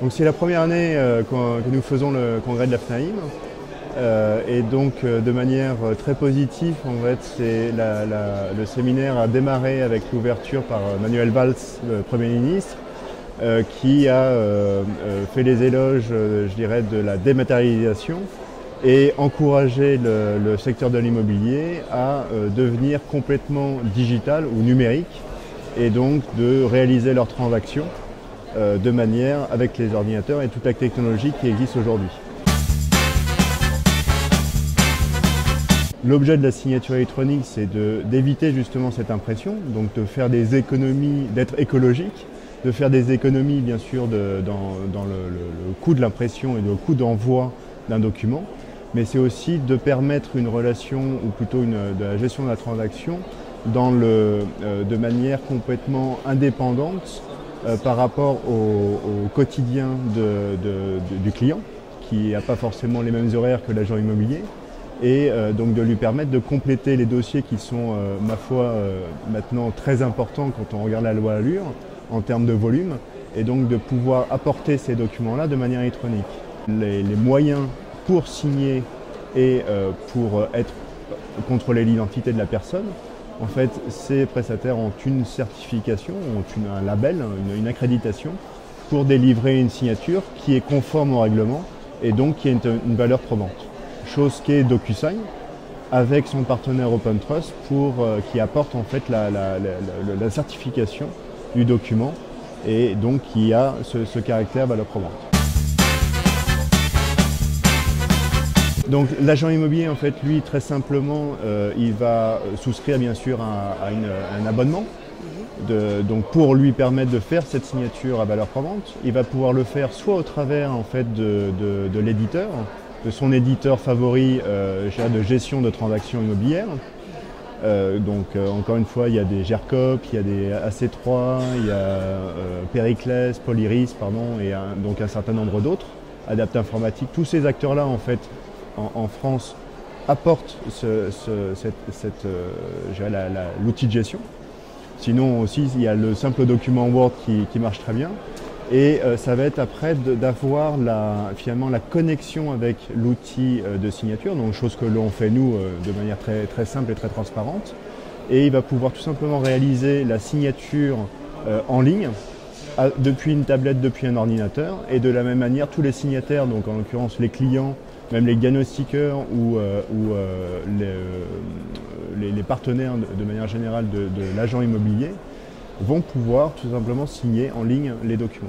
Donc c'est la première année que nous faisons le congrès de la FNAIM. Et donc de manière très positive, en fait, le séminaire a démarré avec l'ouverture par Manuel Valls, le Premier ministre, qui a fait les éloges, je dirais, de la dématérialisation et encouragé le secteur de l'immobilier à devenir complètement digital ou numérique et donc de réaliser leurs transactions de manière avec les ordinateurs et toute la technologie qui existe aujourd'hui. L'objet de la signature électronique, c'est d'éviter justement cette impression, donc de faire des économies, d'être écologique, de faire des économies bien sûr dans le coût de l'impression et le coût d'envoi d'un document, mais c'est aussi de permettre une relation, ou plutôt de la gestion de la transaction, de manière complètement indépendante par rapport au quotidien du client, qui n'a pas forcément les mêmes horaires que l'agent immobilier, et donc de lui permettre de compléter les dossiers qui sont, ma foi, maintenant très importants quand on regarde la loi Allure, en termes de volume, et donc de pouvoir apporter ces documents-là de manière électronique. Les moyens pour signer et pour contrôler l'identité de la personne, en fait, ces prestataires ont une certification, ont un label, une accréditation pour délivrer une signature qui est conforme au règlement et donc qui a une valeur probante. Chose qui est DocuSign avec son partenaire OpenTrust qui apporte en fait la certification du document et donc qui a ce caractère valeur probante. Donc l'agent immobilier, en fait, lui, très simplement, il va souscrire bien sûr un abonnement donc pour lui permettre de faire cette signature à valeur probante. Il va pouvoir le faire soit au travers en fait, de l'éditeur, de son éditeur favori de gestion de transactions immobilières. Encore une fois, il y a des GERCOP, il y a des AC3, il y a Périclès, Polyris, et donc un certain nombre d'autres, Adapt Informatique. Tous ces acteurs-là, en fait, en France, apportent l'outil de gestion. Sinon aussi, il y a le simple document Word qui marche très bien. Et ça va être après d'avoir finalement la connexion avec l'outil de signature, donc chose que l'on fait nous de manière très, très simple et très transparente. Et il va pouvoir tout simplement réaliser la signature en ligne depuis une tablette, depuis un ordinateur. Et de la même manière, tous les signataires, donc en l'occurrence les clients, même les diagnostiqueurs ou les partenaires de manière générale de l'agent immobilier, vont pouvoir tout simplement signer en ligne les documents.